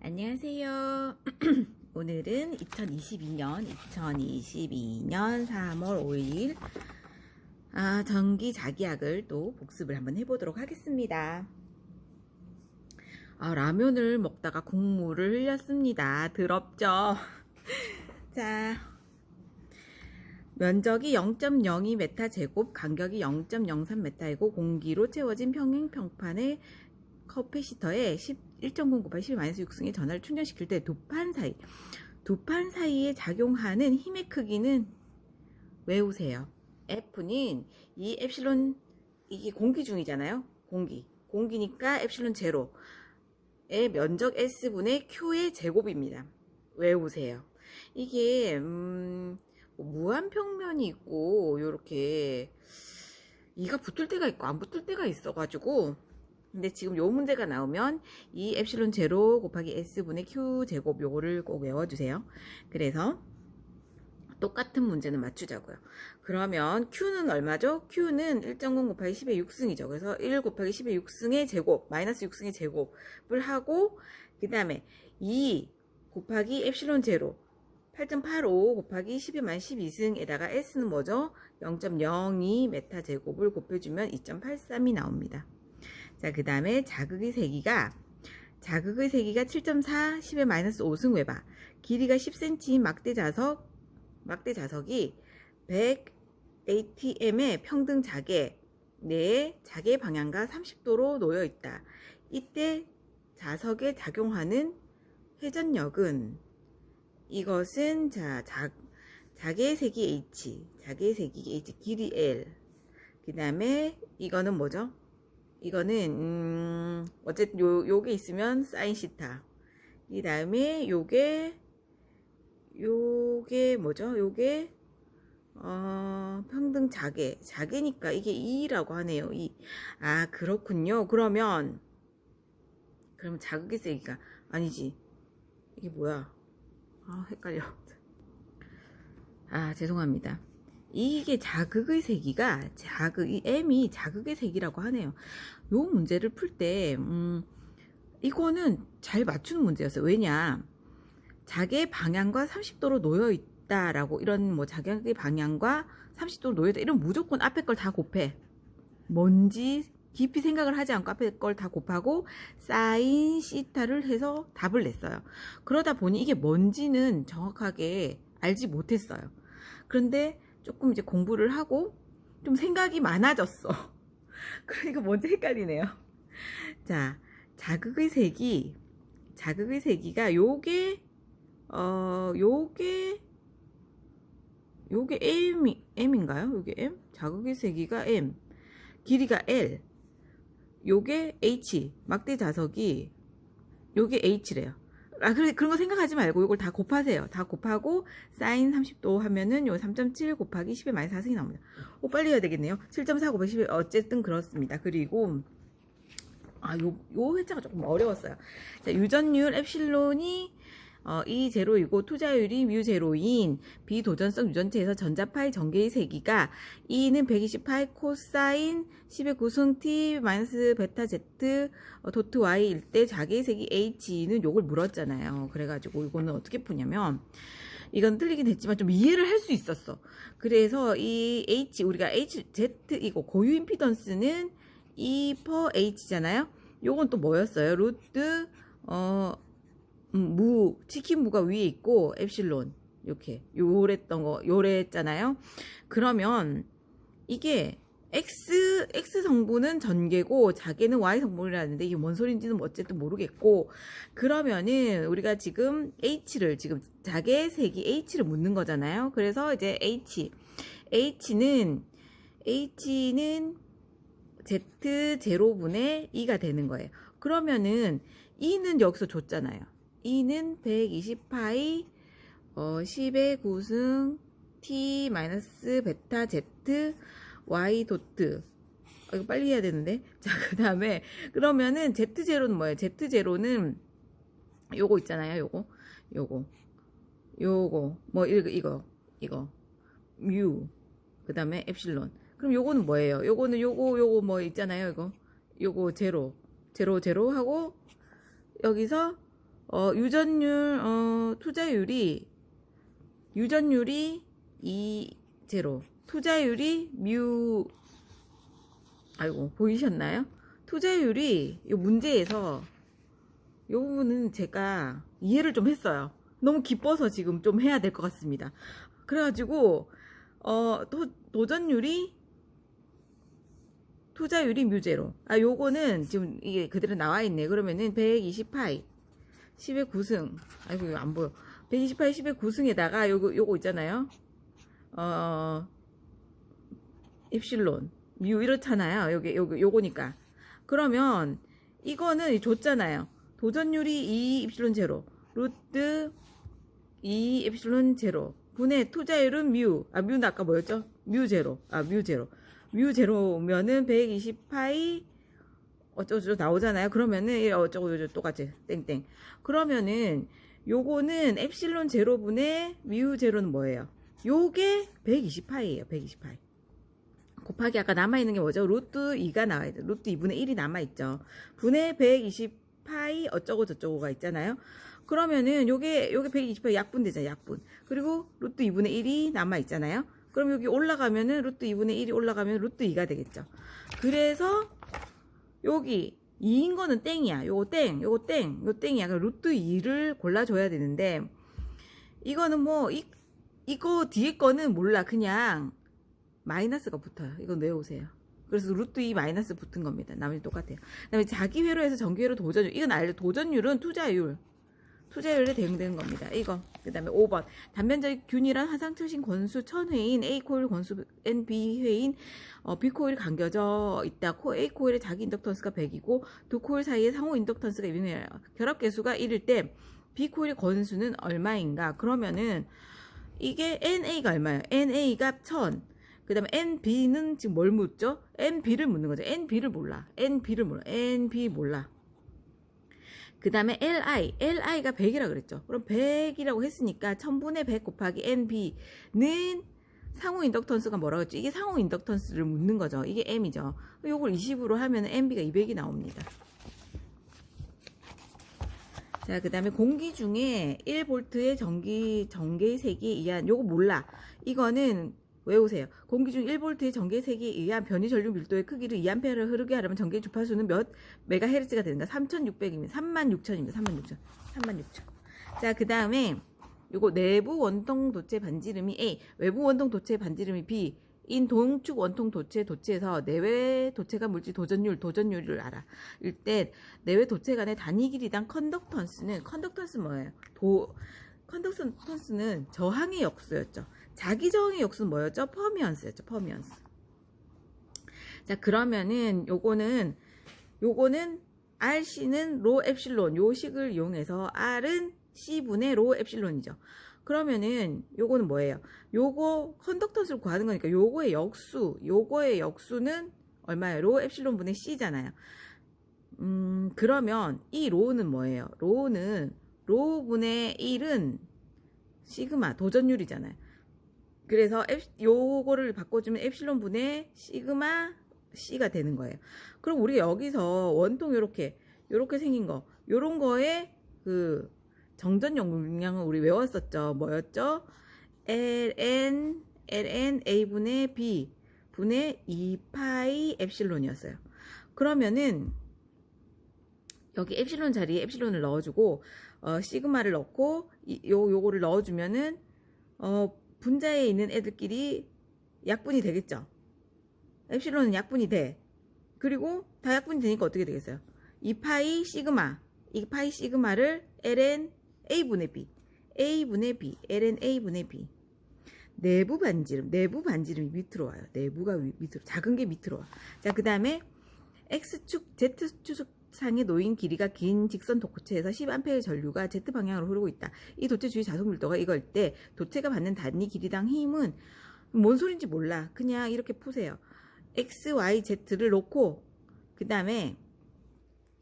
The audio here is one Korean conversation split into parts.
안녕하세요. 오늘은 2022년 3월 5일 전기 자기약을 또 복습을 한번 해보도록 하겠습니다. 라면을 먹다가 국물을 흘렸습니다. 더럽죠? 자, 면적이 0.02m 제곱, 간격이 0.03m이고 공기로 채워진 평행평판의 커패시터에 1.0 곱하기 10-6승의 전하를 충전시킬 때 두 판 사이에 작용하는 힘의 크기는 외우세요. F는 이 엡실론, 이게 공기 중이잖아요. 공기니까 엡실론 제로의 면적 S분의 Q의 제곱입니다. 외우세요. 이게 무한평면이 있고 요렇게 이가 붙을 때가 있고 안 붙을 때가 있어가지고, 근데 지금 요 문제가 나오면 이 엡실론 제로 곱하기 S분의 Q 제곱 요거를 꼭 외워주세요. 그래서 똑같은 문제는 맞추자고요. 그러면 Q는 얼마죠? Q는 1.0 곱하기 10의 6승이죠. 그래서 1 곱하기 10의 6승의 제곱, 마이너스 6승의 제곱을 하고, 그 다음에 2 곱하기 엡실론 제로 8.85 곱하기 10-12승에다가 S는 뭐죠? 0.02m 제곱을 곱해주면 2.83이 나옵니다. 자, 그 다음에 자극의 세기가 7.4 10-5승 웨바, 길이가 10cm인 막대 자석이 100 atm의 평등 자개 내에 자개 방향과 30도로 놓여 있다. 이때 자석에 작용하는 회전력은, 이것은 자개의 세기 h, 길이 l, 그 다음에 이거는 뭐죠? 이거는 어쨌든 요게 있으면 사인 시타, 이 다음에 요게 뭐죠? 요게 평등 자개니까 이게 2라고 하네요. 그렇군요. 그럼 자극의 세기가 아니지, 이게 뭐야? 헷갈려. 죄송합니다. 이게 자극의 세기가, 이 M이 자극의 세기라고 하네요. 요 문제를 풀 때 이거는 잘 맞추는 문제였어요. 왜냐, 자개의 방향과 30도로 놓여 있다라고, 이런 뭐 자개의 방향과 30도로 놓여 있다, 이런 무조건 앞에 걸 다 곱해. 뭔지 깊이 생각을 하지 않고 앞에 걸 다 곱하고 사인 시타를 해서 답을 냈어요. 그러다 보니 이게 뭔지는 정확하게 알지 못했어요. 그런데 조금 이제 공부를 하고 좀 생각이 많아졌어. 그러니까 뭔지 헷갈리네요. 자, 자극의 세기가 요게 M인가요? 요게 M? 자극의 세기가 M, 길이가 L, 요게 H, 막대 자석이 요게 H래요. 그런 거 생각하지 말고 요걸 다 곱하세요. 다 곱하고 사인 30도 하면은 요 3.7 곱하기 10-4승이 나옵니다. 빨리 해야 되겠네요. 7.4 곱하기 10, 어쨌든 그렇습니다. 그리고 요 회차가 조금 어려웠어요. 자, 유전율 엡실론이 E0이고 투자율이 μ0인 비도전성 유전체에서 전자파의 전개의 세기가 E는 120파이 코사인 10의 9승 T 마이너스 베타 Z 도트 Y일 때 자기의 세기 H는 요걸 물었잖아요. 그래가지고 이거는 어떻게 푸냐면, 이건 틀리긴 했지만 좀 이해를 할 수 있었어. 그래서 이 H, 우리가 Z 이거 고유 임피던스는 E per H잖아요. 요건 또 뭐였어요? 루트 치킨 무가 위에 있고 엡실론 이렇게 요랬잖아요. 그러면 이게 X 성분은 전개고 자개는 Y 성분이라는데 이게 뭔 소린지는 어쨌든 모르겠고, 그러면은 우리가 지금 자개의 세기 H를 묻는 거잖아요. 그래서 이제 H는 Z0분의 2가 되는 거예요. 그러면은 E는 여기서 줬잖아요. E는 120파이 10의 9승 T 마이너스 베타 Z Y 도트. 이거 빨리 해야 되는데. 자, 그 다음에 그러면은 Z0는 뭐예요? Z0는 요거 있잖아요. 요거 뭐 이거 뮤, 그 다음에 엡실론. 그럼 요거는 뭐예요? 요거는 요거 뭐 있잖아요. 요거 제로 하고 여기서 유전율, 투자율이, 유전율이 2, 제로. 투자율이 아이고, 보이셨나요? 투자율이, 이 문제에서, 이 부분은 제가 이해를 좀 했어요. 너무 기뻐서 지금 좀 해야 될 것 같습니다. 그래가지고, 도전율이, 투자율이 뮤제로. 요거는 지금 이게 그대로 나와 있네. 그러면은 120파이 10의 9승. 아이고, 이거 안 보여. 128, 10의 9승에다가 요거 있잖아요. 입실론. 뮤 이렇잖아요. 요거니까. 그러면 이거는 줬잖아요. 도전율이 2 입실론 제로. 루트 2 입실론 제로. 분의 투자율은 뮤는 아까 뭐였죠? 뮤 제로. 뮤 제로면은 120파이 어쩌고 나오잖아요. 그러면은 어쩌고 똑같이 땡땡. 그러면은 요거는 엡실론 제로분의 뮤 제로는 뭐예요? 요게 120파이예요. 120파이. 곱하기 아까 남아있는 게 뭐죠? 루트 2가 나와있죠. 루트 2분의 1이 남아있죠. 분의 120파이 어쩌고 저쩌고가 있잖아요. 그러면은 요게 120파이 약분되잖아요. 약분. 그리고 루트 2분의 1이 남아있잖아요. 그럼 여기 올라가면은 루트 2분의 1이 올라가면 루트 2가 되겠죠. 그래서 여기 2인 거는 땡이야. 요거 땡이야. 그럼 루트 2를 골라줘야 되는데, 이거는 뭐, 이거 뒤에 거는 몰라. 그냥 마이너스가 붙어요. 이거 외우세요. 그래서 루트 2 마이너스 붙은 겁니다. 나머지 똑같아요. 그 다음에 자기 회로에서 정기 회로 도전율. 이건 알죠. 도전율은 투자율에 대응되는 겁니다. 이거. 그 다음에 5번. 단면적 균일한 화상처신 권수 1000회인 A코일 권수 NB회인 B코일이 감겨져 있다. A코일의 자기 인덕턴스가 100이고 두 코일 사이의 상호 인덕턴스가 200이에요. 결합계수가 1일 때 B코일의 권수는 얼마인가? 그러면은 이게 NA가 얼마예요? NA가 1000. 그 다음에 NB는 지금 뭘 묻죠? NB를 묻는 거죠. NB 몰라. 그 다음에 LI가 100이라 그랬죠. 그럼 100이라고 했으니까 1000분의 100 곱하기 NB는 상호 인덕턴스가 뭐라고 했죠? 이게 상호 인덕턴스를 묻는 거죠. 이게 M이죠. 요걸 20으로 하면 NB가 200이 나옵니다. 자, 그 다음에 공기 중에 1V의 전개의 세기에 의한, 요거 몰라. 이거는 외우세요. 공기 중 1V의 전개의 세기에 의한 변이 전류 밀도의 크기를 2A를 흐르게 하려면 전개의 주파수는 몇 메가헤르츠가 되는가? 3600입니다. 36000입니다. 36000. 자, 그 다음에 요거 내부 원통 도체 반지름이 A, 외부 원통 도체 반지름이 B, 인 동축 원통 도체에서 내외 도체간 물질 도전율을 알아. 일때 내외 도체 간의 단위 길이당 컨덕턴스 뭐예요? 컨덕턴스는 저항의 역수였죠. 자기 저항의 역수는 뭐였죠? 퍼미언스였죠. 자, 그러면은 요거는 RC는 로 엡실론 요 식을 이용해서 R은 C분의 로 엡실론이죠. 그러면은 요거는 뭐예요? 요거 컨덕턴스를 구하는 거니까 요거의 역수는 얼마예요? 로 엡실론 분의 C잖아요. 그러면 이 로는 뭐예요? 로는 로 분의 1은 시그마 도전율이잖아요. 그래서 요거를 바꿔주면 엡실론 분의 시그마 C가 되는 거예요. 그럼 우리 여기서 원통 요렇게 생긴 거 요런 거에 그 정전 용량은 우리 외웠었죠. 뭐였죠? ln A분의 B 분의 2파이 엡실론이었어요. 그러면은 여기 엡실론 자리에 엡실론을 넣어주고 시그마를 넣고 요거를 넣어주면은 분자에 있는 애들끼리 약분이 되겠죠. 엡실론은 약분이 돼. 그리고 다 약분이 되니까 어떻게 되겠어요? 2파이 시그마를 ln A분의 B ln A분의 B 내부 반지름이 밑으로 와요. 내부가 밑으로, 작은 게 밑으로 와. 자, 그 다음에 X축, Z축 상에 놓인 길이가 긴 직선 도체에서 10A의 전류가 Z방향으로 흐르고 있다. 이 도체 주위 자속 밀도가 이걸 때 도체가 받는 단위 길이당 힘은 뭔 소린지 몰라. 그냥 이렇게 푸세요. X, Y, Z를 놓고 그 다음에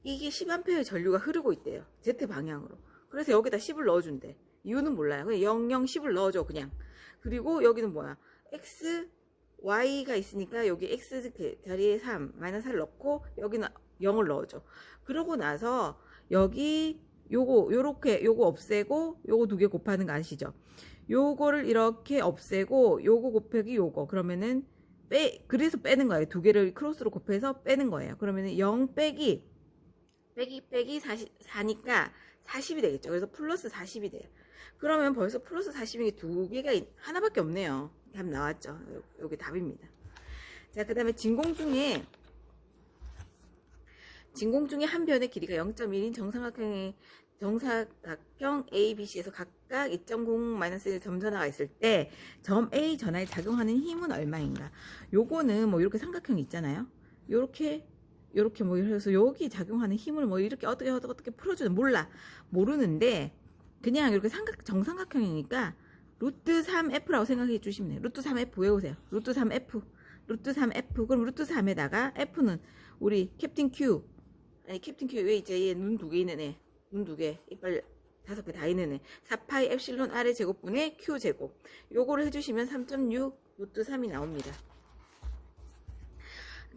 이게 10A의 전류가 흐르고 있대요. Z방향으로. 그래서 여기다 10을 넣어준대. 이유는 몰라요. 그냥 0, 10을 넣어줘 그냥. 그리고 여기는 뭐야? X, Y가 있으니까 여기 X 자리에 3, 마이너스 4를 넣고 여기는 0을 넣어줘. 그러고 나서 여기 요거 없애고 요거 두 개 곱하는 거 아시죠? 요거를 이렇게 없애고 요거 곱하기 요거 그러면은 그래서 빼는 거예요. 두 개를 크로스로 곱해서 빼는 거예요. 그러면은 0 빼기 4니까 40이 되겠죠. 그래서 플러스 40이 돼요. 그러면 벌써 플러스 40이 두 개가 하나밖에 없네요. 답 나왔죠. 요게 답입니다. 자, 그 다음에 진공 중에 한 변의 길이가 0.1인 정사각형 ABC에서 각각 2.0-1 점전화가 있을 때 점 A 전화에 작용하는 힘은 얼마인가? 요거는 뭐 이렇게 삼각형이 있잖아요. 요렇게 뭐 이래서 여기 작용하는 힘을 뭐 이렇게 어떻게 풀어주는 모르는데 그냥 이렇게 정삼각형이니까 루트 3F라고 생각해 주시면 돼요. 루트 3F 외우세요. 루트 3F 그럼 루트 3에다가 F는 우리 캡틴 Q 왜 있지? 얘 눈 두 개 있는 애. 눈 두 개. 이빨 5개 다 있는 애. 4파이 엡실론 R의 제곱분의 Q 제곱. 요거를 해주시면 3.6 루트 3이 나옵니다.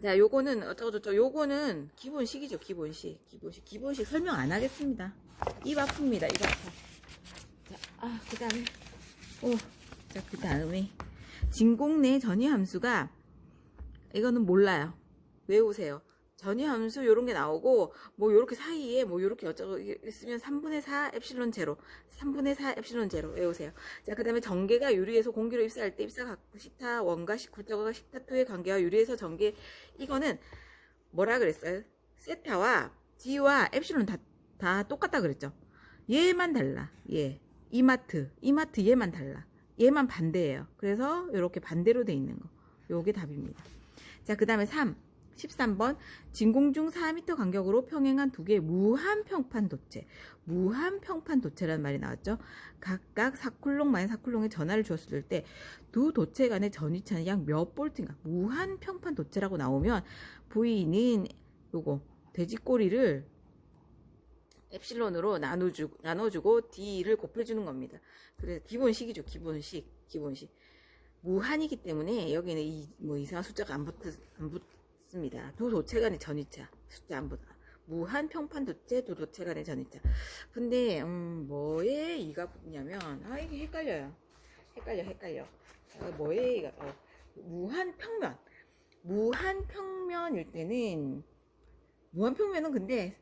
자, 요거는 어쩌고저쩌고. 요거는 기본식이죠. 기본식 설명 안 하겠습니다. 입 아픕니다. 입 아파. 자, 그 다음에 진공 내 전위 함수가 이거는 몰라요. 외우세요. 전위 함수 요런 게 나오고 뭐 요렇게 사이에 뭐 요렇게 어쩌고 있으면 3분의 4 엡실론 제로 외우세요. 자, 그 다음에 전개가 유리에서 공기로 입사할 때 입사 식타 1과 굴절과 식타 2의 관계와 유리에서 전개 이거는 뭐라 그랬어요? 세타와 D와 엡실론 다 똑같다 그랬죠. 얘만 달라. 이마트 얘만 달라. 얘만 반대예요. 그래서 이렇게 반대로 돼 있는 거. 요게 답입니다. 자, 그 다음에 13번 진공 중 4m 간격으로 평행한 두 개의 무한평판 도체라는 말이 나왔죠. 각각 4쿨롱-4쿨롱의 전하를 주었을 때 두 도체 간의 전위차는 약 몇 볼트인가. 무한평판 도체라고 나오면 V는 요거 돼지꼬리를 엡실론으로 나눠주고 D를 곱해주는 겁니다. 그래서 기본식이죠. 기본식. 무한이기 때문에 여기는 뭐 이상한 숫자가 안 붙습니다. 두 도체 간의 전위차 숫자 안 붙어. 무한 평판 도체 두 도체 간의 전위차. 근데 뭐에 이가 붙냐면 이게 헷갈려. 뭐에 이가 무한평면일 때는 무한평면은 근데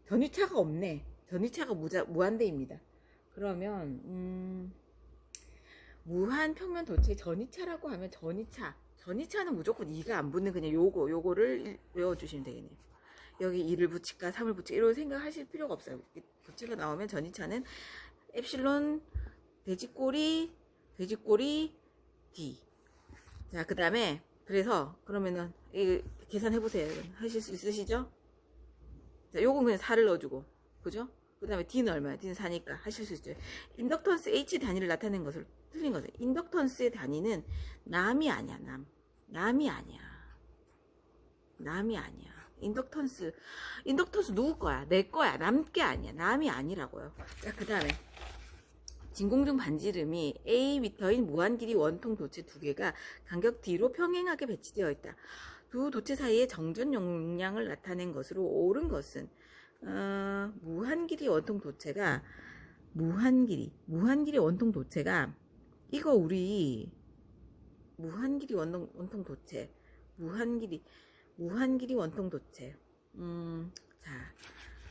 전위차가 없네. 전위차가 무한대입니다. 그러면 무한평면 도체 전위차라고 하면 전위차는 무조건 2가 안 붙는 그냥 요거를 외워주시면 되겠네요. 여기 2를 붙일까 3을 붙일까 이런 생각하실 필요가 없어요. 도체가 나오면 전위차는 엡실론 돼지꼬리 D. 자, 그 다음에 그러면은 계산해보세요. 하실 수 있으시죠? 자, 요건 그냥 4를 넣어주고 그죠? 그 다음에 D는 얼마야? D는 4니까 하실 수 있죠. 인덕턴스 H 단위를 나타낸 것을 틀린 거죠. 인덕턴스의 단위는 남이 아니야. 인덕턴스 누구 거야? 내 거야. 남 게 아니야. 남이 아니라고요. 자, 그 다음에 진공중 반지름이 A미터인 무한 길이 원통 도체 두 개가 간격 D로 평행하게 배치되어 있다. 두 도체 사이의 정전 용량을 나타낸 것으로 옳은 것은 무한 길이 원통 도체가 이거 우리 무한 길이 원통 도체 자,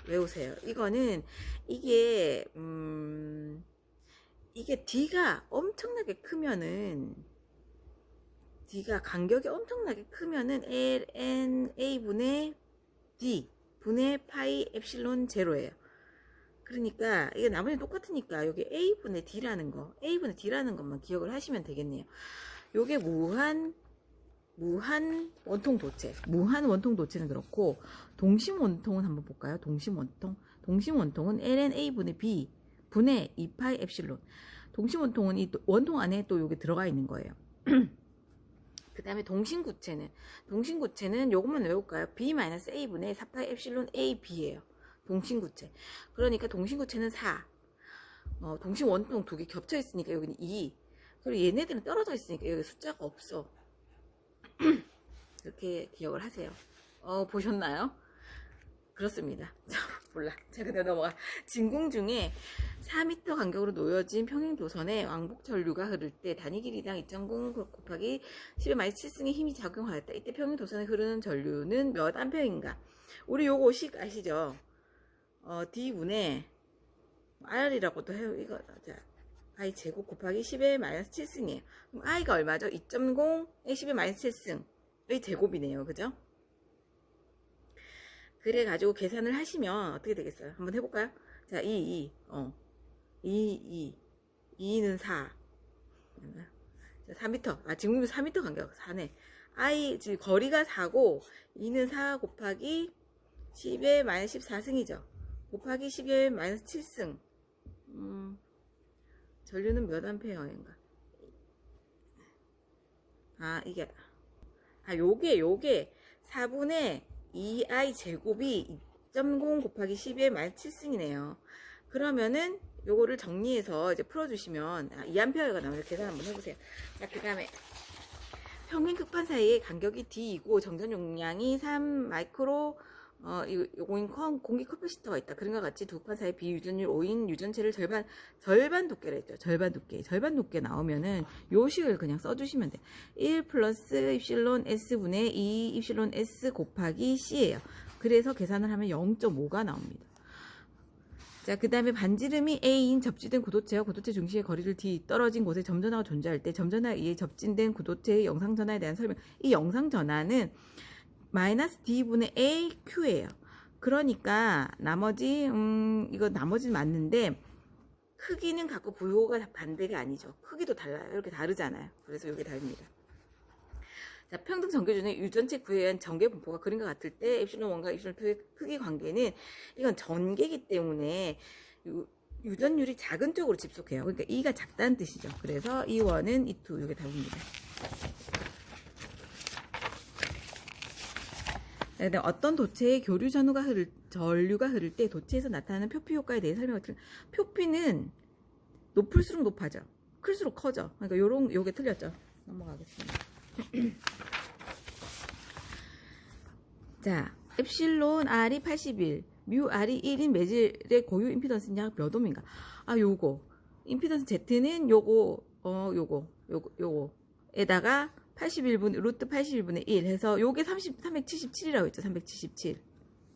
외우세요. 이거는 이게 D가 엄청나게 크면은 D가 간격이 엄청나게 크면은 LNA분의 D 분의 파이 엡실론 제로예요. 그러니까 이게 나머지는 똑같으니까 여기 A분의 D라는 것만 기억을 하시면 되겠네요. 요게 무한 원통 도체는 그렇고 동심 원통은 한번 볼까요? 동심 원통은 LNA분의 B 분의 2파이 엡실론. 동심 원통은 이 원통 안에 또 요게 들어가 있는 거예요. 그 다음에 동심구체는 요것만 외울까요? B-A분의 4파이 엡실론 AB예요. 동심구체. 그러니까 동심구체는 4. 동심 원통 두 개 겹쳐 있으니까 여기는 2. 그리고 얘네들은 떨어져 있으니까 여기 숫자가 없어. 이렇게 기억을 하세요. 보셨나요? 그렇습니다. 몰라. 자, 그다음 넘어가. 진공 중에 4m 간격으로 놓여진 평행 도선에 왕복 전류가 흐를 때 단위 길이당 2.0 곱하기 10의 마이너스 7승의 힘이 작용하였다. 이때 평행 도선에 흐르는 전류는 몇 암페어인가? 우리 요거 식 아시죠? D분의 R이라고도 해요. 이거 자, I 제곱 곱하기 10의 마이너스 7승이에요. 그럼 I가 얼마죠? 2.0에 10의 마이너스 7승의 제곱이네요. 그죠? 그래가지고 계산을 하시면 어떻게 되겠어요? 한번 해볼까요? 자, 2는 4. 자, 4m. 지금 4m 간격. 4네. 지금 거리가 4고, 2는 4 곱하기 10의 마이너스 14승이죠. 곱하기 10의 마이너스 7승. 전류는 몇 암페어인가? 요게 4분의 2i 제곱이 2.0 곱하기 10의 마이너스 7승이네요. 그러면은 요거를 정리해서 이제 풀어주시면 2A가 나오는데 계산 한번 해보세요. 자, 그 다음에 평행 극판 사이의 간격이 D이고 정전 용량이 3 마이크로 요거인 공기 커피시터가 있다. 그런 것 같이 두 판 사이 비유전율 5인 유전체를 절반 두께라 했죠. 절반 두께 나오면은 요 식을 그냥 써주시면 돼. 1 플러스 입실론 S분의 2 입실론 S 곱하기 C예요. 그래서 계산을 하면 0.5가 나옵니다. 자, 그 다음에 반지름이 A인 접지된 구도체와 구도체 중심의 거리를 D 떨어진 곳에 점전화가 존재할 때 점전화에 의해 접진된 구도체의 영상전화에 대한 설명. 이 영상전화는 마이너스 D분의 AQ예요. 그러니까 나머지 이거 나머지는 맞는데 크기는 갖고 부호가 반대가 아니죠. 크기도 달라요. 이렇게 다르잖아요. 그래서 이게 다릅니다. 자, 평등 전개준의 유전체 구해한 전개 분포가 그림과 같을 때 엡실론 1과 엡실론 2의 크기 관계는 이건 전개이기 때문에 유전율이 작은 쪽으로 집속해요. 그러니까 2가 작다는 뜻이죠. 그래서 2원은 2, 2 이게 답입니다. 어떤 도체의 교류 전류가 흐를 때 도체에서 나타나는 표피 효과에 대해 설명을 드릴게요. 표피는 높을수록 높아져. 클수록 커져. 그러니까 요게 틀렸죠. 넘어가겠습니다. 자, 엡실론 R이 81, 뮤 R이 1인 매질의 고유 임피던스는 약 몇 옴인가? 요거. 임피던스 Z는 요거에다가 81분, 루트 81분의 1 해서 요게 377이라고 했죠. 377.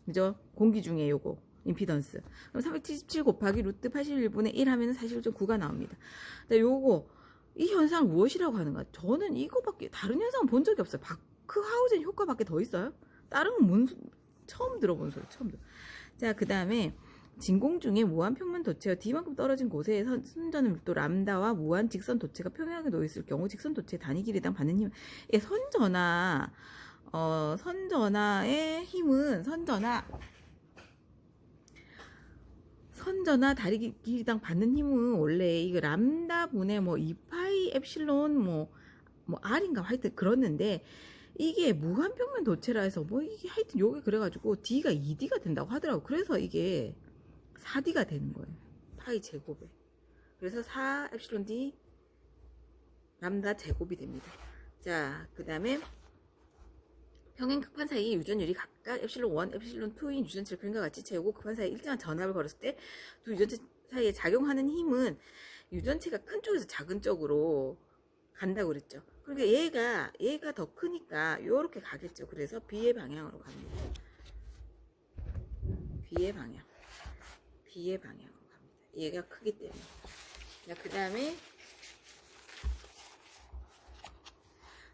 그죠? 공기 중에 요거. 임피던스. 그럼 377 곱하기 루트 81분의 1 하면 41.9가 나옵니다. 이 현상을 무엇이라고 하는가? 저는 이거밖에, 다른 현상은 본 적이 없어요. 바크하우젠 효과밖에 더 있어요? 다른 건 처음 들어본 소리, 처음 들어. 자, 그 다음에 진공 중에 무한 평면 도체와 D만큼 떨어진 곳에 선전의 밀도 람다와 무한 직선 도체가 평행하게 놓여있을 경우 직선 도체의 단위 길이당 받는 힘. 선전하의 힘은 선전하 다리 길이당 받는 힘은 원래 이거 람다 분의 2파이 엡실론 R인가 하여튼 그렇는데 이게 무한평면 도체라 해서 이게 하여튼 요게 그래가지고 D가 2D가 된다고 하더라고. 그래서 이게 4D가 되는 거예요. 파이 제곱에. 그래서 4 엡실론 D 람다 제곱이 됩니다. 자, 그 다음에 평행 극판 사이의 유전율이 각각 엡실론 1, 엡실론 2인 유전체를 그림과 같이 채우고 극판 사이에 일정한 전압을 걸었을 때 두 유전체 사이에 작용하는 힘은 유전체가 큰 쪽에서 작은 쪽으로 간다고 그랬죠. 그러니까 얘가 더 크니까 요렇게 가겠죠. 그래서 B의 방향으로 갑니다. B의 방향으로 갑니다. 얘가 크기 때문에. 자, 그 다음에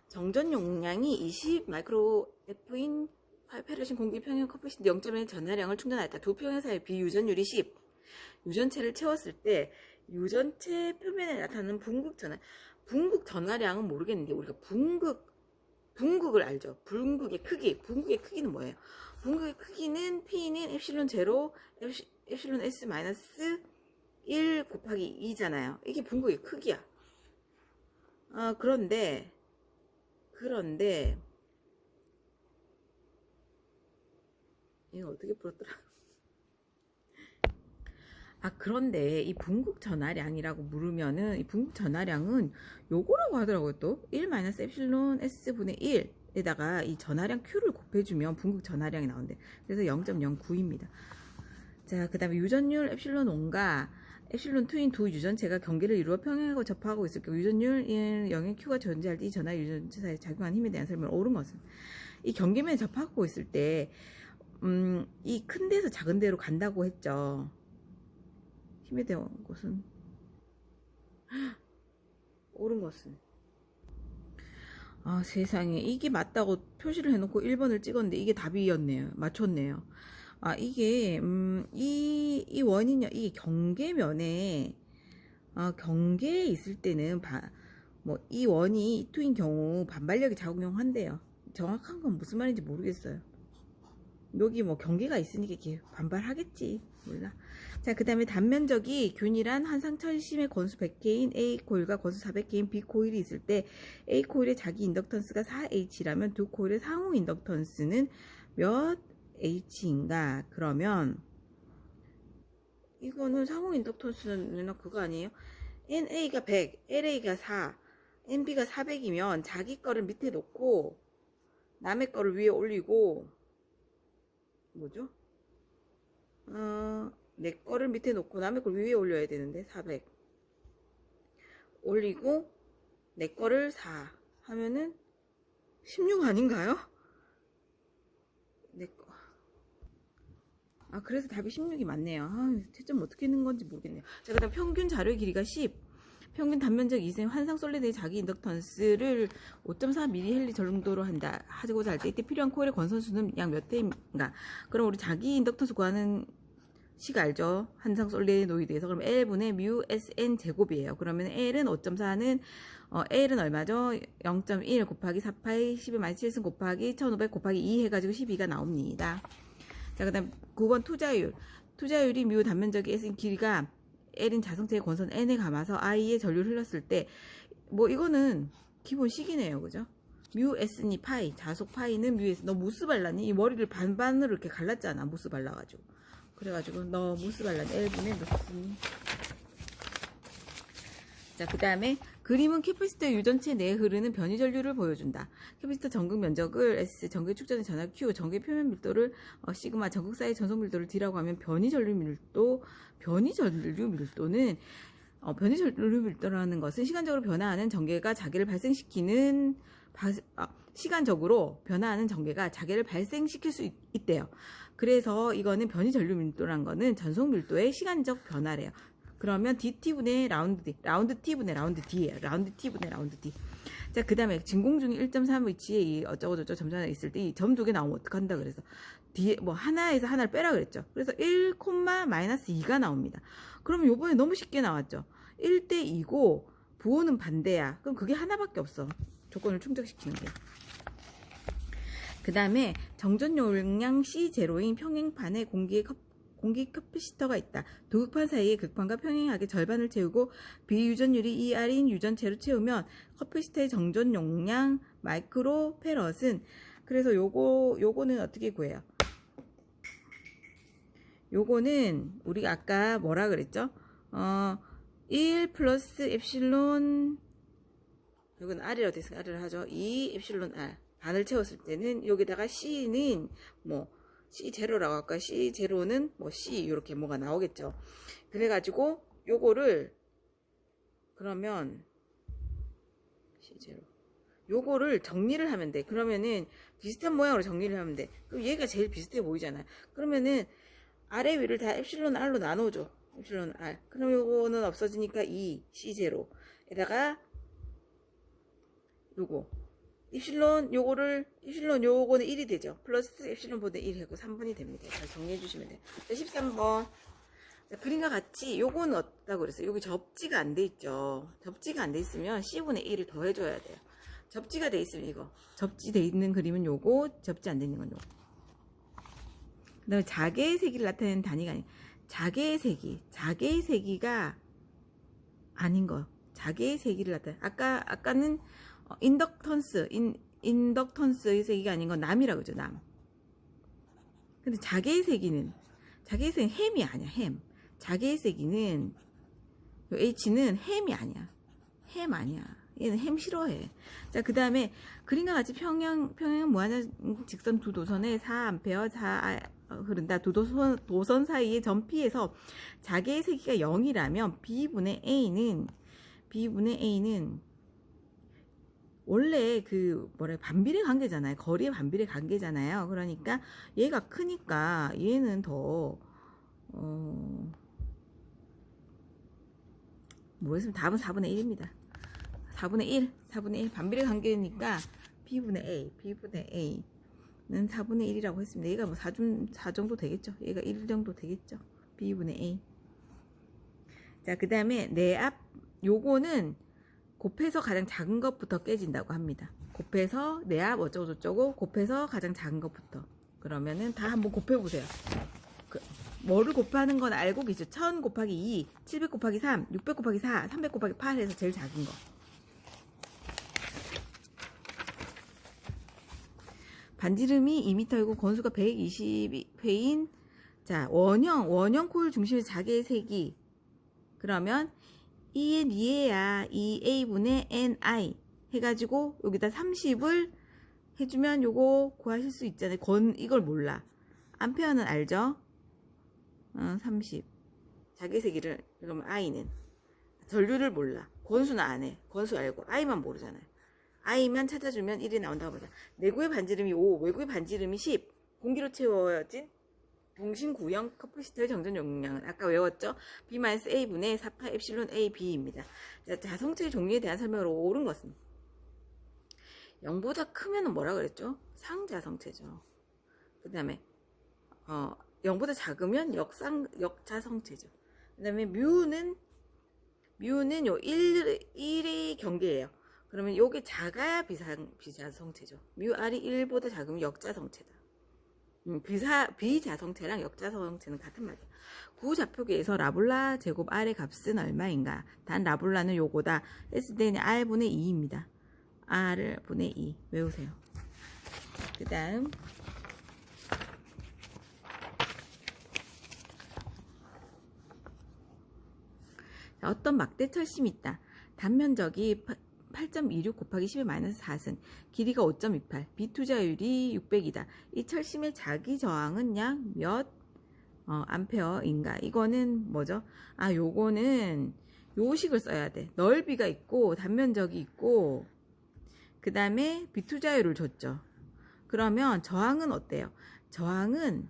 정전 용량이 20 마이크로 F인 페르신 공기 평형 커피시트 0.1 전하량을 충전하였다. 두 평형 사이 비유전율이 10. 유전체를 채웠을 때 유전체 표면에 나타나는 분극 전하량은 모르겠는데 우리가 분극을 알죠. 분극의 크기는 뭐예요? 분극의 크기는 P는 엡실론 0, 엡실론 S 마이너스 1 곱하기 2잖아요. 이게 분극의 크기야. 그런데 이거 어떻게 풀었더라? 그런데 이 분극 전하량이라고 물으면은 이 분극 전하량은 요거라고 하더라고요. 또 1 마이너스 엡실론 S분의 1에다가 이 전하량 Q를 곱해주면 분극 전하량이 나온대. 그래서 0.09입니다. 자, 그 다음에 유전율 엡실론 5가 엡실론 2인 두 유전체가 경계를 이루어 평행하고 접하고 있을 경우 유전율 0의 Q가 존재할 때 이 전화 유전체 사이에 작용한 힘에 대한 설명을 옳은 것은 이 경계면에 접하고 있을 때 이 큰 데서 작은 데로 간다고 했죠. 힘에 대한 것은 옳은 것은 아 세상에 이게 맞다고 표시를 해놓고 1번을 찍었는데 이게 답이었네요. 맞췄네요. 아 이게 이 원인요 이게 경계면에 경계에 있을 때는 뭐 이 원이 투인 경우 반발력이 작용한대요. 정확한 건 무슨 말인지 모르겠어요. 여기 뭐 경계가 있으니까 이렇게 반발하겠지 몰라. 자, 그 다음에 단면적이 균일한 한상철심의 건수 100개인 A 코일과 건수 400개인 B 코일이 있을 때 A 코일의 자기 인덕턴스가 4H라면 두 코일의 상호 인덕턴스는 몇 H인가? 그러면 이거는 상호 인덕턴스는 그거 아니에요? NA가 100, LA가 4, NB가 400이면 자기 거를 밑에 놓고 남의 거를 위에 올리고 뭐죠? 내 거를 밑에 놓고 남의 걸 위에 올려야 되는데 400 올리고 내 거를 4 하면은 16 아닌가요? 내 거. 아 그래서 답이 16이 맞네요. 채점 어떻게 있는 건지 모르겠네요. 자, 그다음 평균 자료의 길이가 10. 평균 단면적 이생 환상 솔리드의 자기 인덕턴스를 5.4mH 정도로 하고자 할 때 이때 필요한 코일의 권선수는 약 몇 대인가? 그럼 우리 자기 인덕턴스 구하는 식 알죠? 한상 솔레노이드에서 그럼 L분의 뮤 SN 제곱이에요. 그러면 L은 5.4는 L은 얼마죠? 0.1 곱하기 4파이 10의 마이너스 7승 곱하기 1500 곱하기 2 해가지고 12가 나옵니다. 자, 그 다음 9번 투자율이 뮤 단면적이 S인 길이가 L인 자성체의 권선 N에 감아서 I의 전류를 흘렀을 때 뭐 이거는 기본식이네요. 그죠? 뮤 S니 파이 자속 파이는 뮤 S. 너 무스 발랐니? 이 머리를 반반으로 이렇게 갈랐잖아. 무스 발라가지고. 그래가지고 너 무스 발랐니? L분의 무스니. 자, 그 다음에 그림은 캐pa시터 유전체 내에 흐르는 변이 전류를 보여준다. 캐pa시터 전극 면적을 S, 전극 축전의 전압 Q, 전극 표면 밀도를 시그마, 전극 사이 전속 밀도를 D라고 하면 변이 전류 밀도라는 것은 시간적으로 변화하는 전개가 자기를 발생시키는 시간적으로 변화하는 전개가 자기를 발생시킬 수 있대요. 그래서 이거는 변이 전류 밀도란 거는 전속 밀도의 시간적 변화래요. 그러면 DT분의 라운드 T분의 라운드 D예요. 라운드 T분의 라운드 D. 자, 그 다음에 진공 중에 1.3 위치에 이 어쩌고저쩌고 점전에 있을 때 이 점 두 개 나오면 어떡한다 그래서 뒤에 뭐 하나에서 하나를 빼라 그랬죠. 그래서 1, 마이너스 2가 나옵니다. 그럼 요번에 너무 쉽게 나왔죠. 1대 2고 부호는 반대야. 그럼 그게 하나밖에 없어. 조건을 충족시키는 게. 그 다음에 정전 용량 C0인 평행판에 공기 캐pa시터가 있다. 두 극판 사이의 극판과 평행하게 절반을 채우고 비유전율이 2R인 유전체로 채우면 캐pa시터의 정전 용량 마이크로 페럿은 그래서 요거는 어떻게 구해요? 요거는 우리가 아까 뭐라 그랬죠? 1 플러스 엡실론 이건 R이라고 됐으니까 R을 하죠. 2 엡실론 R 반을 채웠을 때는 여기다가 C는 뭐 C0라고 할까? C0는 뭐 C 이렇게 뭐가 나오겠죠. 그래가지고 요거를 그러면 C0 요거를 정리를 하면 돼. 그러면은 비슷한 모양으로 정리를 하면 돼. 그럼 얘가 제일 비슷해 보이잖아요. 그러면은 아래 위를 다 엡실론 R로 나눠줘. 엡실론 R. 그럼 요거는 없어지니까 2 C0에다가 요거 입실론 요거는 1이 되죠. 플러스 엡실론 보다 1 하고 3분이 됩니다. 잘 정리해 주시면 돼요. 13번. 그림과 같이 요거는 어떻다고 그랬어요? 여기 접지가 안 돼 있죠. 접지가 안 돼 있으면 C분의 1을 더해 줘야 돼요. 접지가 돼 있으면 이거. 접지돼 있는 그림은 요거, 접지 안 돼 있는 건 요거. 그 다음에 자개의 세기를 나타내는 단위가 아니에요. 자개의 세기가 아닌 거. 자개의 세기를 나타내. 아까는 인덕턴스의 세기가 아닌 건 남이라고 그러죠, 남. 근데 자개의 세기는 햄이 아니야, 햄. 자개의 세기는, H는 햄이 아니야. 햄 아니야. 얘는 햄 싫어해. 자, 그 다음에 그림과 같이 평행 무한한 직선 두 도선에 4A, 흐른다. 도선 사이의 점 P에서 자개의 세기가 0이라면 B분의 A는 원래 반비례 관계잖아요. 거리의 반비례 관계잖아요. 그러니까 얘가 크니까 얘는 더 모르겠으면 답은 4분의 1입니다. 4분의 1 반비례 관계니까 B분의 A는 4분의 1이라고 했습니다. 얘가 뭐 4 정도 되겠죠. 얘가 1 정도 되겠죠. B분의 A. 자, 그 다음에 내 앞 요거는 곱해서 가장 작은 것부터 깨진다고 합니다. 곱해서 내 앞 어쩌고저쩌고 곱해서 가장 작은 것부터. 그러면은 다 한번 곱해보세요. 뭐를 곱하는 건 알고 계시죠? 1000 곱하기 2, 700 곱하기 3, 600 곱하기 4, 300 곱하기 8 해서 제일 작은 거. 반지름이 2m이고 건수가 120회인 자, 원형 코일 중심의 자개의 세기. 그러면 E의 미에야 2A분의 NI 해가지고 여기다 30을 해주면 요거 구하실 수 있잖아요. 이걸 몰라. 암페어는 알죠? 30. 자개의 세기를, 그러면 I는. 전류를 몰라. 권수는 안 해. 권수 알고. I만 모르잖아요. I만 찾아주면 1이 나온다고 합니다. 내구의 반지름이 5, 외구의 반지름이 10. 공기로 채워진 동신구형 커플시터의 정전 용량은 아까 외웠죠? B-A분의 4파 엡실론 AB입니다. 자, 자성체의 종류에 대한 설명으로 옳은 것은 0보다 크면 뭐라 그랬죠? 상자성체죠. 그 다음에 0보다 작으면 역자성체죠. 그 다음에 뮤는 요 1의 경계예요. 그러면 요게 작아야 비자성체죠. 뮤R이 1보다 작으면 역자성체다. 비자성체랑 역자성체는 같은 말이에요. 구좌표계에서 라블라 제곱 R의 값은 얼마인가? 단 라블라는 요거다. S대는 R분의 2입니다. R분의 2 외우세요. 그 다음 어떤 막대 철심이 있다. 단면적이 8.26 곱하기 10의 마이너스 4승, 길이가 5.28, 비투자율이 600이다. 이 철심의 자기 저항은 약 몇 암페어인가? 이거는 뭐죠? 요거는 요식을 써야 돼. 넓이가 있고 단면적이 있고 그 다음에 비투자율을 줬죠. 그러면 저항은 어때요? 저항은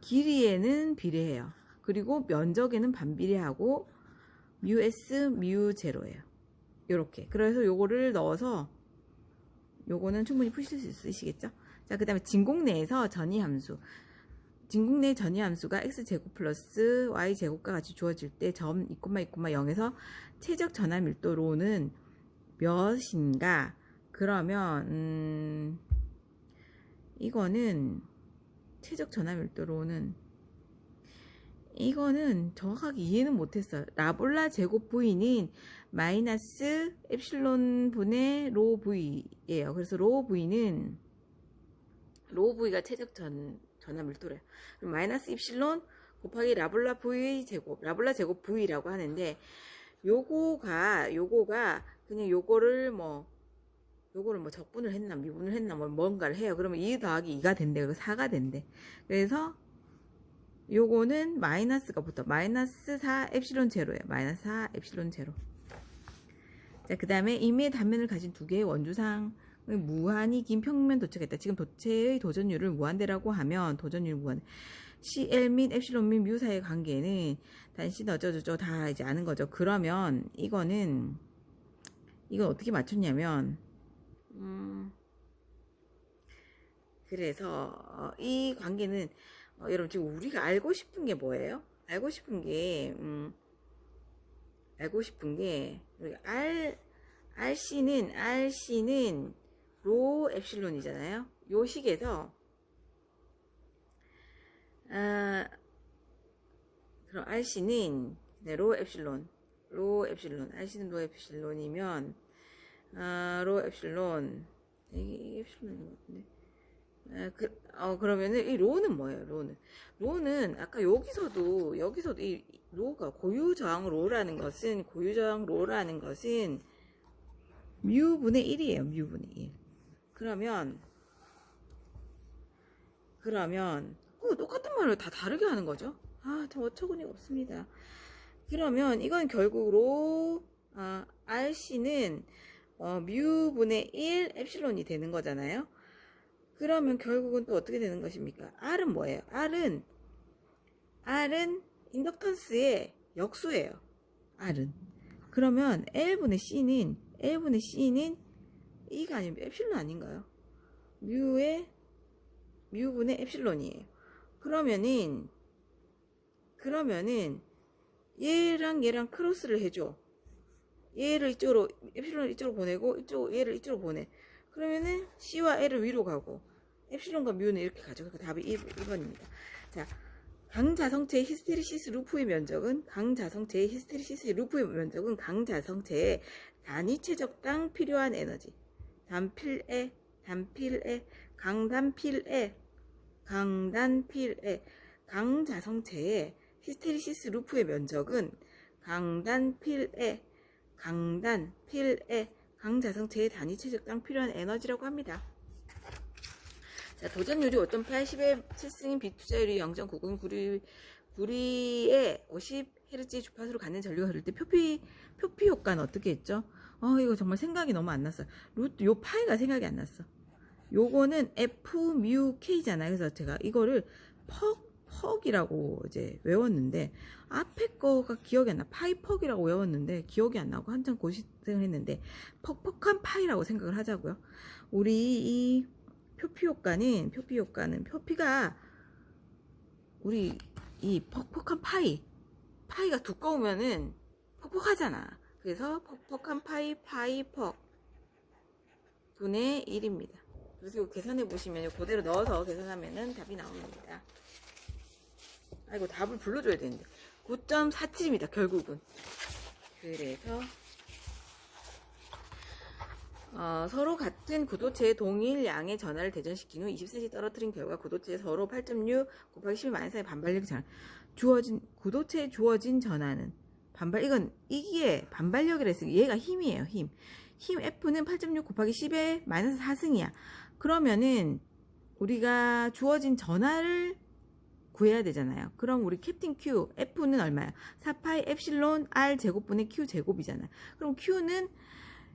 길이에는 비례해요. 그리고 면적에는 반비례하고 뮤S, 뮤제로예요. 요렇게. 그래서 요거를 넣어서 요거는 충분히 푸실 수 있으시겠죠? 자, 그 다음에 진공 내에서 전이함수. 진공 내 전이함수가 x제곱 플러스 y제곱과 같이 주어질 때 점 2,2,0에서 최적 전하 밀도로는 몇인가? 그러면 이거는 최적 전하 밀도로는 이거는 정확하게 이해는 못했어요. 라볼라 제곱 V는 마이너스 엡실론 분의 로 V예요. 그래서 로 V가 최적 전하 밀도래요. 마이너스 엡실론 곱하기 라볼라 V 제곱, 라볼라 제곱 V라고 하는데 요거가 그냥 요거를 적분을 했나 미분을 했나 뭔가를 해요. 그러면 2 더하기 2가 된대요. 4가 된대. 그래서 요거는 마이너스가 붙어. 마이너스 4 엡실론 제로예요. 마이너스 4 엡실론 제로. 자, 그 다음에 임의 단면을 가진 두 개의 원주상을 무한히 긴 평면 도체했다. 지금 도체의 도전율을 무한대라고 하면 도전율 무한. CL 및 엡실론 및 뮤 사이의 관계는 단신 어쩌저쩌 다 이제 아는 거죠. 그러면 이건 어떻게 맞췄냐면 그래서 이 관계는 여러분 지금 우리가 알고 싶은 게 뭐예요? 알고 싶은 게 RC는 로 엡실론이잖아요. 요 식에서 그럼 RC는 로 엡실론 RC는 로 엡실론이면 로 엡실론 이게 엡실론인 것 같은데. 그러면은 이 로는 뭐예요? 로는 아까 여기서도 이 로가 고유저항 로라는 것은 뮤분의 1이에요. 뮤분의 1. 그러면 똑같은 말을 다 다르게 하는 거죠. 아, 참 어처구니가 없습니다. 그러면 이건 결국으로 RC는 뮤분의 1 엡실론이 되는 거잖아요. 그러면 결국은 또 어떻게 되는 것입니까? R은 뭐예요? R은 인덕턴스의 역수예요. R은. 그러면 L분의 C는 E가 아니면 엡실론 아닌가요? 뮤분의 엡실론이에요. 그러면은 얘랑 크로스를 해줘. 얘를 이쪽으로, 엡실론을 이쪽으로 보내고, 얘를 이쪽으로 보내. 그러면은 C와 L을 위로 가고, 엡실론과 뮤는 이렇게 가죠. 그러니까 답이 1번입니다. 자, 강자성체의 히스테리시스 루프의 면적은, 강자성체의 단위체적당 필요한 에너지. 강단필의, 강자성체의 히스테리시스 루프의 면적은 강자성체의 단위체적당 필요한 에너지라고 합니다. 자, 도전율이 5.80의 7승인 비투자율이 0.90 구리에 50Hz 주파수를 갖는 전류가 흐를 때 표피 효과는 어떻게 했죠? 이거 정말 생각이 너무 안 났어요. 요 파이가 생각이 안 났어. 요거는 F 뮤 K잖아요. 그래서 제가 이거를 퍽이라고 이제 외웠는데, 앞에 거가 기억이 안 나. 파이퍽이라고 외웠는데 기억이 안 나고 한참 고시생을 했는데, 퍽퍽한 파이라고 생각을 하자고요. 우리 이 표피가 우리 이 퍽퍽한 파이가 두꺼우면은 퍽퍽하잖아. 그래서 퍽퍽한 파이퍽 분의 1입니다. 그래서 이거 계산해 보시면 그대로 넣어서 계산하면은 답이 나옵니다. 아이고, 답을 불러줘야 되는데 9.47입니다 결국은. 그래서 서로 같은 구도체의 동일 양의 전하를 대전시킨 후 20cm 떨어뜨린 결과 구도체에 서로 8.6 곱하기 10-4의 반발력이 구도체에 주어진 전하는 이게 반발력이라 했으니 얘가 힘이에요. 힘 F는 8.6 곱하기 10의 -4승이야. 그러면은 우리가 주어진 전하를 구해야 되잖아요. 그럼 우리 캡틴 Q, F는 얼마야? 4파이 엡실론 R 제곱분의 Q 제곱이잖아요. 그럼 Q는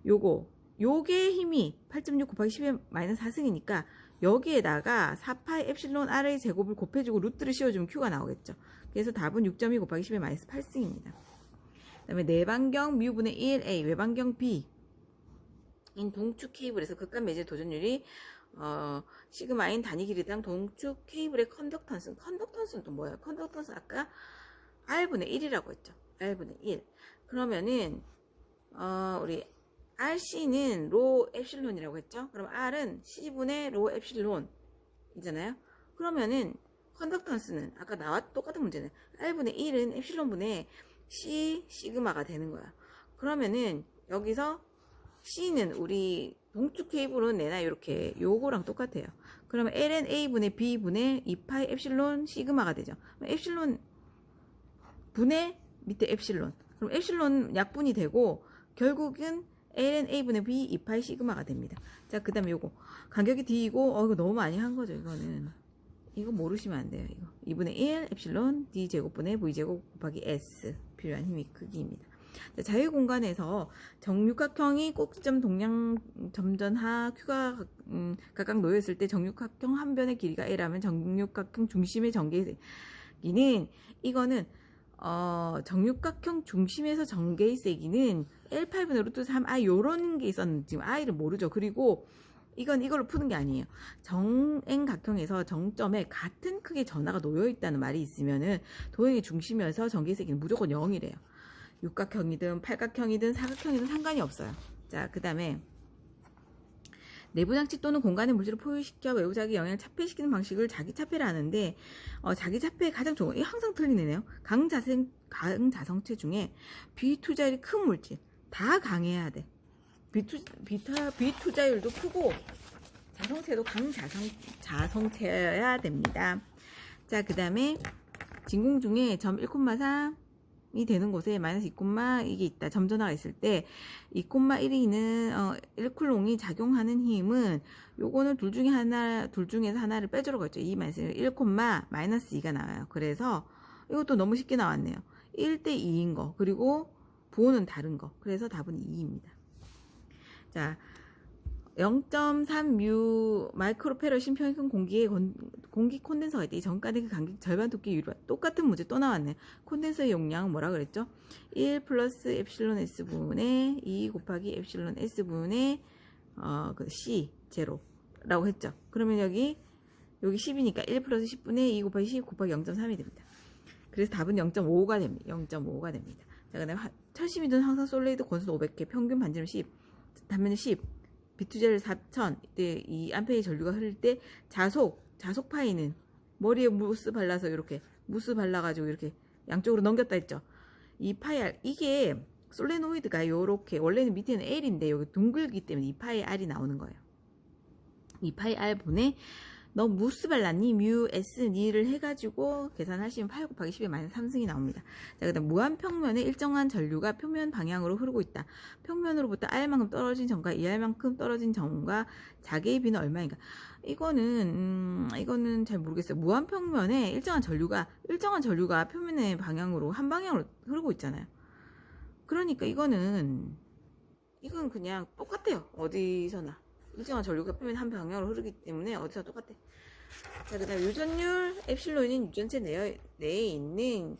요게 힘이 8.6 곱하기 10의 -4승이니까 여기에다가 4파이 엡실론 R의 제곱을 곱해주고 루트를 씌워주면 Q가 나오겠죠. 그래서 답은 6.2 곱하기 10의 -8승입니다. 그 다음에 내반경 뮤분의 1A, 외반경 B 인 동축 케이블에서 극간 매질 도전율이 시그마인 단위 길이당 동축 케이블의 컨덕턴스는 또 뭐예요? 컨덕턴스 아까 R분의 1이라고 했죠. R분의 1. 그러면은 우리 RC는 로 엡실론이라고 했죠. 그럼 R은 C분의 로 엡실론이잖아요. 그러면은 컨덕턴스는 아까 똑같은 문제는 R분의 1은 엡실론분의 C 시그마가 되는 거야. 그러면은 여기서 C는 우리 동축 케이블은 내나 이렇게 요거랑 똑같아요. 그러면 ln a분의 b분의 2파이 엡실론 시그마가 되죠. 엡실론 분의 밑에 엡실론. 그럼 엡실론 약분이 되고 결국은 ln a분의 b 2파이 시그마가 됩니다. 자, 그 다음에 요거 간격이 d이고 이거 너무 많이 한 거죠. 이거 모르시면 안 돼요. 이거 2분의 1 엡실론 d 제곱분의 v 제곱 곱하기 s 필요한 힘의 크기입니다. 자유공간에서 정육각형이 꼭지점 동량 점전하 Q가 각각 놓여있을 때 정육각형 한 변의 길이가 L하면 정육각형 중심의 전개의 이거는 정육각형 중심에서 전개의 세기는 L8분의 루트 3I 요런 게 있었는데 지금 I를 모르죠. 그리고 이걸로 푸는 게 아니에요. 정행각형에서 정점에 같은 크기의 전하가 놓여있다는 말이 있으면은 도형의 중심에서 전개의 세기는 무조건 0이래요. 육각형이든 팔각형이든 사각형이든 상관이 없어요. 자, 그 다음에 내부장치 또는 공간의 물질을 포유시켜 외부자기 영향을 차폐시키는 방식을 자기차폐를 하는데 자기차폐의 가장 좋은 이게 항상 틀린 애네요. 강자성체 중에 비투자율이 큰 물질 다 강해야 돼. 비투자율도 크고 자성체도 강자성체여야 됩니다. 자, 그 다음에 진공 중에 점 1,4 0이 되는 곳에 마이너스 2, 이게 있다. 점전화가 있을 때 2,1이 있는 1쿨롱이 작용하는 힘은 요거는 둘 중에서 하나를 빼주라고 했죠. 2 마이너스 1, 마이너스 2가 나와요. 그래서 이것도 너무 쉽게 나왔네요. 1대 2인 거, 그리고 부호는 다른 거. 그래서 답은 2입니다. 자, 0.3μ 마이크로페럿 신평균 공기에 공기 콘덴서가 있대. 이 전까지 그 간격 절반 두께 유리와 똑같은 문제 또 나왔네. 콘덴서의 용량은 뭐라 그랬죠? 1 플러스 엡실론 S분의 2 곱하기 엡실론 S분의 그 C 제로라고 했죠. 그러면 여기 10이니까 1 플러스 10분의 2 곱하기 10 곱하기 0.3이 됩니다. 그래서 답은 0.5가 됩니다. 0.5가 됩니다. 자, 그 다음에 철심이 든 항상 솔레이드 권수 500개, 평균 반지름 10, 단면은 10, 비투젤 4000, 이때 이 암페의 전류가 흐를 때 자속 파이는 머리에 무스 발라서 이렇게 무스 발라가지고 이렇게 양쪽으로 넘겼다 했죠. 이 파이 R, 이게 솔레노이드가 요렇게 원래는 밑에는 L인데 여기 둥글기 때문에 이 파이 R이 나오는 거예요. 이 파이 R 분에 너 무스 발랐니? 뮤 S 니를 해가지고 계산하시면 8 곱하기 10의 마이너스 3승이 나옵니다. 자, 그 다음 무한평면에 일정한 전류가 표면 방향으로 흐르고 있다. 평면으로부터 R만큼 떨어진 점과 2R만큼 떨어진 점과 자개의 비는 얼마인가? 이거는 잘 모르겠어요. 무한평면에 일정한 전류가 표면의 방향으로 한 방향으로 흐르고 있잖아요. 그러니까 이건 그냥 똑같아요. 어디서나. 일정한 전류가 표면 한 방향으로 흐르기 때문에 어디서 똑같아. 자, 그 다음 유전율 엡실론인 유전체 내에 있는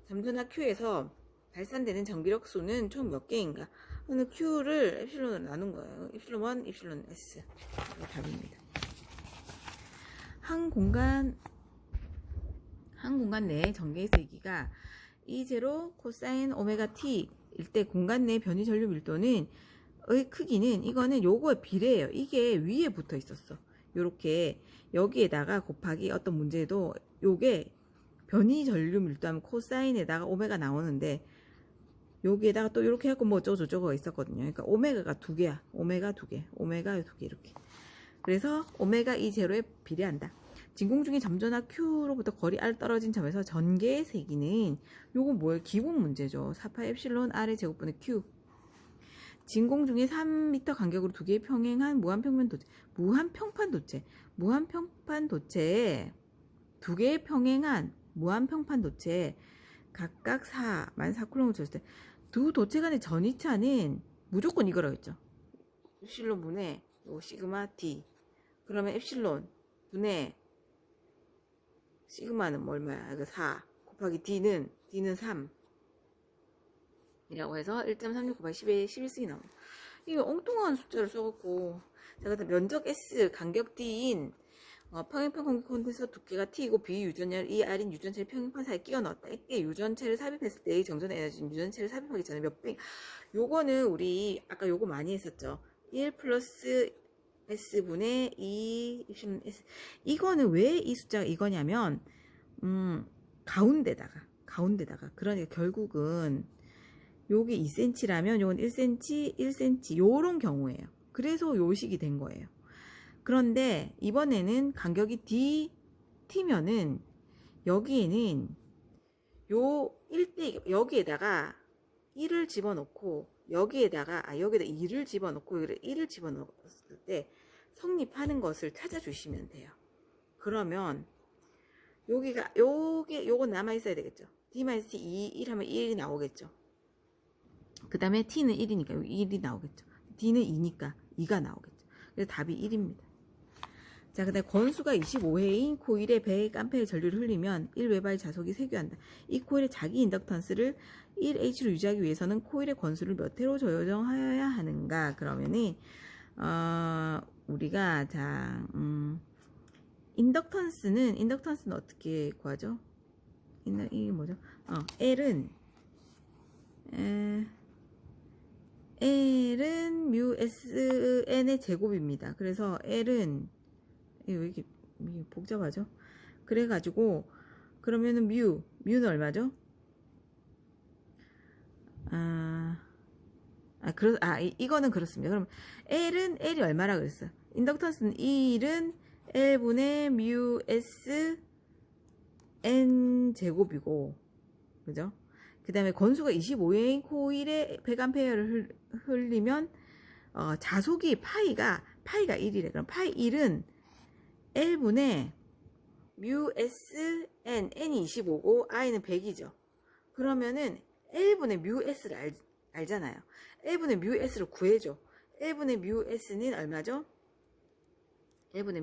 잠수나 Q에서 발산되는 전기력 수는 총 몇 개인가? 오늘 Q를 엡실론으로 나눈 거예요. 엡실론 1, 엡실론 S. 이게 답입니다. 한 공간 내의 전개의 세기가 E0 코사인 오메가 T일 때 공간 내 변이 전류 밀도는 의 크기는 이거는 요거에 비례해요. 이게 위에 붙어 있었어. 요렇게 여기에다가 곱하기 어떤 문제도 요게 변이 전류 밀도하면 코사인에다가 오메가 나오는데 여기에다가 또 이렇게 해갖고 뭐 어쩌고저쩌고가 있었거든요. 그러니까 오메가가 두 개야. 오메가 두 개 이렇게. 그래서 오메가 E0에 비례한다. 진공 중에 점전화 Q로부터 거리 R 떨어진 점에서 전개의 세기는 요거 뭐예요? 기본 문제죠. 4파 엡실론 R의 제곱분의 Q. 진공 중에 3m 간격으로 두 개의 평행한 무한평판 도체에 두 개의 평행한 무한평판 도체에 각각 4쿨롱을 줬을 때 두 도체 간의 전이차는 무조건 이거라고 했죠. 엡실론 분의 요 시그마 D. 그러면 엡실론 분의 시그마는 뭐 얼마야? 이거 4 곱하기 D는 3 이라고 해서 1.36 곱하기 10에 11승이 나옵니다. 이거 엉뚱한 숫자를 써갖고. 자, 그다음 면적 S, 간격 D인 평행판 공기 콘덴서 두께가 T이고 비유전열 ER인 유전체를 평행판 사이에 끼워 넣었다. 이때 유전체를 삽입했을 때의 정전 에너지는 유전체를 삽입하기 전에 몇 배? 요거는 우리 아까 요거 많이 했었죠. 1 플러스 S분의 2 입실론 S. 이거는 왜 이 숫자가 이거냐면 가운데다가 그러니까 결국은 요게 2cm라면 요건 1cm, 1cm 요런 경우예요. 그래서 요식이 된 거예요. 그런데 이번에는 간격이 T면은 여기에는 요 1대 여기에다가 1을 집어넣고 여기에다 2를 집어넣고 여기를 1을 집어넣었을 때 성립하는 것을 찾아주시면 돼요. 그러면 요건 남아있어야 되겠죠. D-2, 1 하면 1이 나오겠죠. 그 다음에 T는 1이니까 여기 1이 나오겠죠. D는 2니까 2가 나오겠죠. 그래서 답이 1입니다. 자, 그 다음에 권수가 25회인 코일에 100A 전류를 흘리면 1웨바의 자석이 쇠교한다. 이 코일의 자기 인덕턴스를 1H로 유지하기 위해서는 코일의 권수를 몇 회로 조정하여야 하는가? 그러면은 우리가 인덕턴스는 어떻게 구하죠? 이게 뭐죠? L은 뮤 SN의 제곱입니다. 그래서 L은 왜 이렇게 복잡하죠? 그래가지고 그러면은 뮤는 얼마죠? 이거는 그렇습니다. 그럼 L이 얼마라 그랬어요? 인덕턴스는 1은 L분의 뮤 S N 제곱이고, 그죠? 그 다음에 건수가 25인 코일에 100A를 흘리면 자속이 파이가 1이래. 그럼 파이 1은 L분의 뮤 S N, N이 25고 I는 100이죠. 그러면은 L분의 뮤 S를 알잖아요. L분의 뮤 S를 구해줘. L분의 뮤 S는 얼마죠? L분의